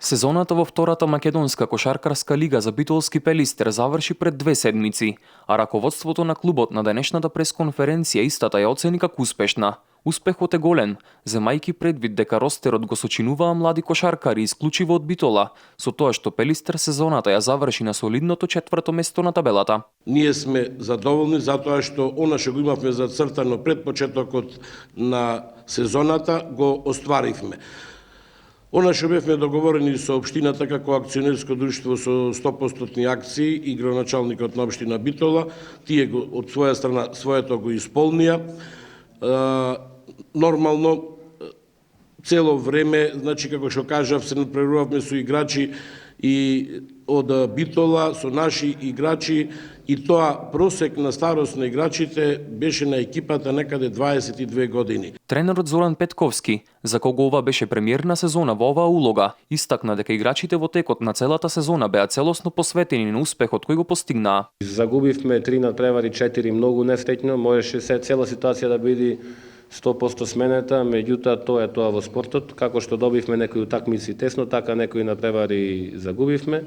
Сезоната во втората македонска кошаркарска лига за Битолски Пелистер заврши пред 2 седмици, а раководството на клубот на денешната пресконференција истата ја оцени како успешна. Успехот е голем, земајки предвид дека ростерот го сочинуваа млади кошаркари исклучиво од Битола, со тоа што Пелистер сезоната ја заврши на солидното 4-то место на табелата. Ние сме задоволни затоа што она што го имавме зацртано пред почетокот на сезоната го остваривме. Она што бевме договорени со општината како акционерско друштво со 100% акции и градоначалникот на општина Битола, тие го, од своја страна своето го исполнија. Нормално цело време, значи како што кажав, се надпреварувавме со играчи и од Битола, со наши играчи, и тоа просек на старост на играчите беше на екипата некаде 22 години. Тренерот Зоран Петковски, за кого ова беше премиерна сезона во оваа улога, истакна дека играчите во текот на целата сезона беа целосно посветени на успехот кој го постигнаа. Загубивме 3 надпревари, 4 многу несреќно, можеше цела ситуација да биде 100% сменета, меѓутоа тоа е тоа во спортот, како што добивме некои утакмици тесно, така некои надпревари загубивме.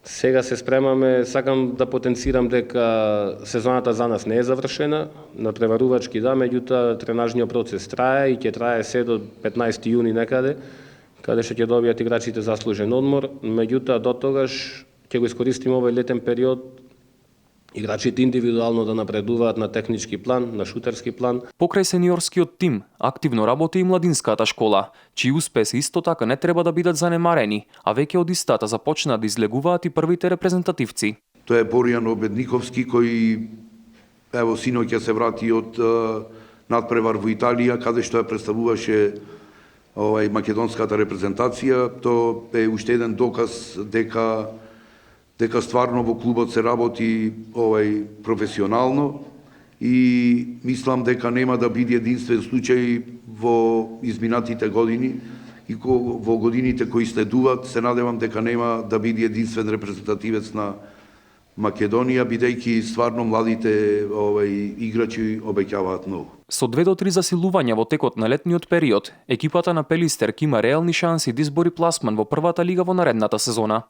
Сега се спремаме, сакам да потенцирам дека сезоната за нас не е завршена, надпреварувачки да, меѓутоа тренажниот процес трае и ќе трае се до 15 јуни некаде, каде што ќе добијат играчите заслужен одмор, меѓутоа до тогаш ќе го искористиме овој летен период играчите индивидуално да напредуваат на технички план, на шутерски план. Покрај сениорскиот тим, активно работи и младинската школа, чии успеси исто така не треба да бидат занемарени, а веќе од истата започнаа да излегуваат и првите репрезентативци. Тоа е Боријан Обедниковски, кој ево синоќа се врати од надпревар во Италија, каде што ја представуваше македонската репрезентација. Тоа е уште еден доказ дека стварно во клубот се работи професионално и мислам дека нема да биде единствен случај во изминатите години и во годините кои следуваат. Се надевам дека нема да биде единствен репрезентативец на Македонија, бидејќи стварно младите играчи обеќаваат многу. Со 2 до 3 засилувања во текот на летниот период, екипата на Пелистер ќе има реални шанси да избори пласман во првата лига во наредната сезона.